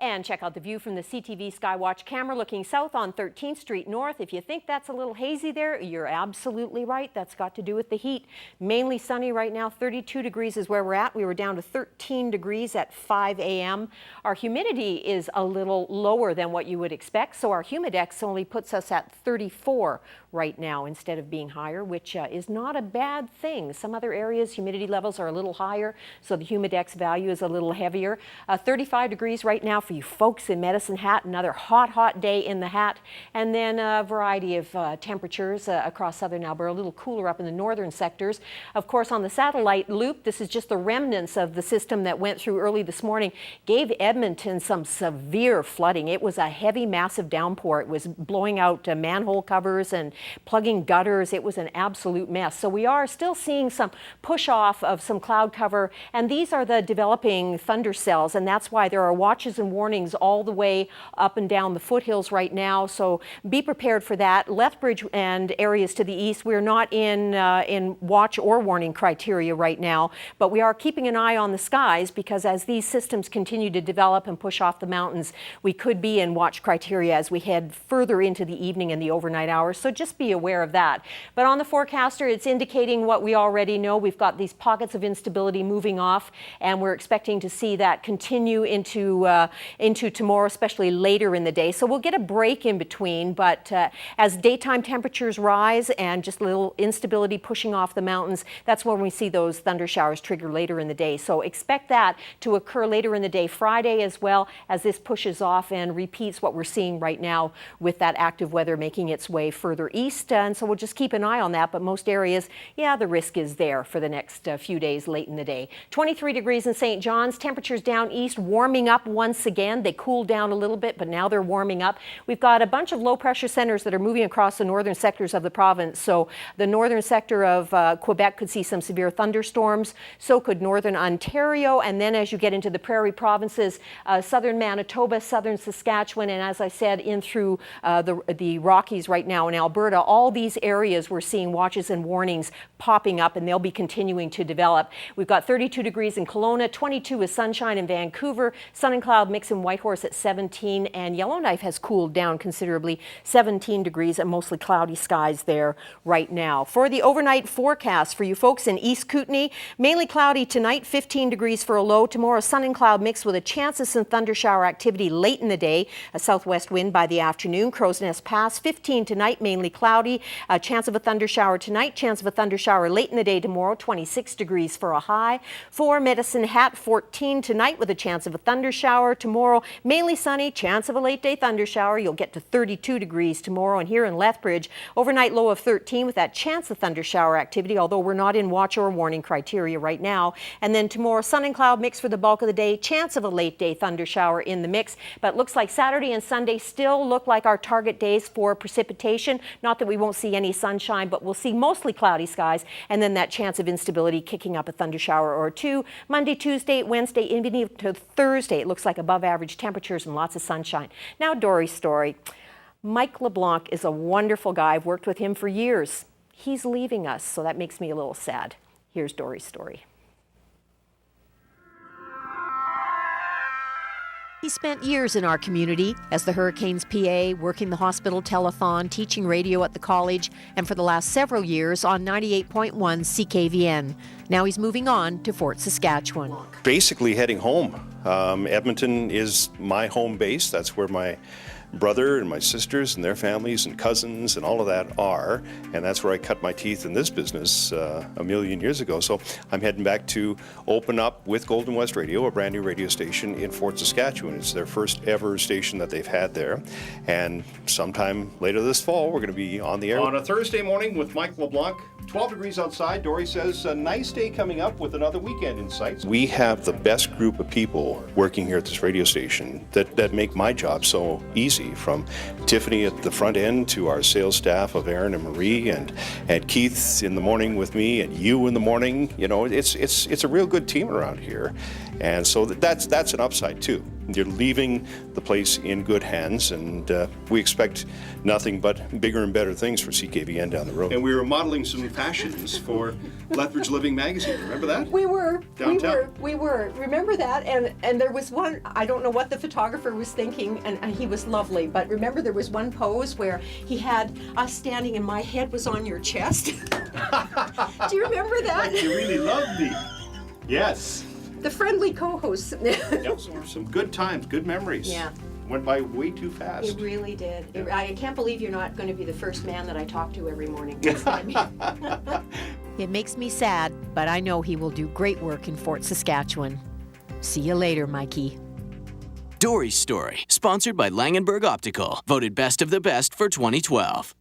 And check out the view from the CTV Skywatch camera looking south on 13th Street North. If you think that's a little hazy there, you're absolutely right. That's got to do with the heat. Mainly sunny right now. 32 degrees is where we're at. We were down to 13 degrees at 5 a.m. Our humidity is a little lower than what you would expect, so our humidex only puts us at 34 right now instead of being higher, which is not a bad thing. Some other areas humidity levels are a little higher, so the humidex value is a little heavier. 35 degrees right now for you folks in Medicine Hat. Another hot day in the Hat, and then a variety of temperatures across southern Alberta. A little cooler up in the northern sectors. Of course, on the satellite loop, this is just the remnants of the system that went through early this morning, gave Edmonton some severe flooding. It was a heavy, massive downpour. It was blowing out manhole covers and plugging gutters. It was an absolute mess. So we are still seeing some push off of some cloud cover, and these are the developing thunder cells, and that's why there are watches and warnings all the way up and down the foothills right now. So be prepared for that. Lethbridge and areas to the east, we're not in watch or warning criteria right now, but we are keeping an eye on the skies, because as these systems continue to develop and push off the mountains, we could be in watch criteria as we head further into the evening and the overnight hours. So just be aware of that. But on the forecaster, it's indicating what we already know. We've got these pockets of instability moving off, and we're expecting to see that continue into tomorrow, especially later in the day. So we'll get a break in between, but as daytime temperatures rise and just a little instability pushing off the mountains, that's when we see those thunder showers trigger later in the day. So expect that to occur later in the day, Friday, as well as this pushes off and repeats what we're seeing right now with that active weather making its way further east. And so we'll just keep an eye on that. But most areas, yeah, the risk is there for the next few days late in the day. 23 degrees in St. John's. Temperatures down east warming up once again. They cooled down a little bit, but now they're warming up. We've got a bunch of low pressure centers that are moving across the northern sectors of the province. So the northern sector of Quebec could see some severe thunderstorms. So could northern Ontario. And then as you get into the prairie provinces, southern Manitoba, southern Saskatchewan, and as I said, in through the Rockies right now in Alberta, all these areas we're seeing watches and warnings popping up, and they'll be continuing to develop. We've got 32 degrees in Kelowna, 22 with sunshine in Vancouver, sun and cloud mix in Whitehorse at 17, and Yellowknife has cooled down considerably, 17 degrees and mostly cloudy skies there right now. For the overnight forecast for you folks in East Kootenay, mainly cloudy tonight, 15 degrees for a low. Tomorrow, sun and cloud mix with a chance of some thunder shower activity late in the day, a southwest wind by the afternoon. Crow's Nest Pass, 15 tonight, mainly cloudy, a chance of a thunder shower tonight, chance of a thunder shower late in the day tomorrow, 26 degrees for a high. For Medicine Hat, 14 tonight with a chance of a thunder shower. Tomorrow, mainly sunny, chance of a late day thunder shower. You'll get to 32 degrees tomorrow. And here in Lethbridge, overnight low of 13 with that chance of thunder shower activity, although we're not in watch or warning criteria right now. And then tomorrow, sun and cloud mix for the bulk of the day, chance of a late day thunder shower in the mix. But looks like Saturday and Sunday still look like our target days for precipitation. Not that we won't see any sunshine, but we'll see mostly cloudy skies, and then that chance of instability kicking up a thunder shower or two. Monday, Tuesday, Wednesday, even to Thursday, it looks like above average temperatures and lots of sunshine. Now, Dory's story. Mike LeBlanc is a wonderful guy. I've worked with him for years. He's leaving us, so that makes me a little sad. Here's Dory's story. He spent years in our community as the Hurricanes PA, working the hospital telethon, teaching radio at the college, and for the last several years on 98.1 CKVN. Now he's moving on to Fort Saskatchewan. Basically heading home. Edmonton is my home base. That's where my brother and my sisters and their families and cousins and all of that are, and that's where I cut my teeth in this business a million years ago. So I'm heading back to open up with Golden West Radio, a brand new radio station in Fort Saskatchewan. It's their first ever station that they've had there, and sometime later this fall we're going to be on the air on a Thursday morning with Mike LeBlanc. 12 degrees outside. Dory says a nice day coming up with another weekend in sight. We have the best group of people working here at this radio station that make my job so easy, from Tiffany at the front end to our sales staff of Aaron and Marie and Keith in the morning with me and you in the morning. You know, it's a real good team around here. And so that's an upside too. you're leaving the place in good hands, and we expect nothing but bigger and better things for CKVN down the road. And we were modeling some fashions for Lethbridge Living magazine. Remember that? We were. Downtown. We were. Remember that? And there was one, I don't know what the photographer was thinking, and he was lovely, but remember there was one pose where he had us standing and my head was on your chest? Do you remember that? Like you really loved me. Yes. The friendly co-host. Yep, some good times, good memories. Yeah. Went by way too fast. It really did. I can't believe you're not going to be the first man that I talk to every morning. It makes me sad, but I know he will do great work in Fort Saskatchewan. See you later, Mikey. Dory's Story, sponsored by Langenberg Optical, voted best of the best for 2012.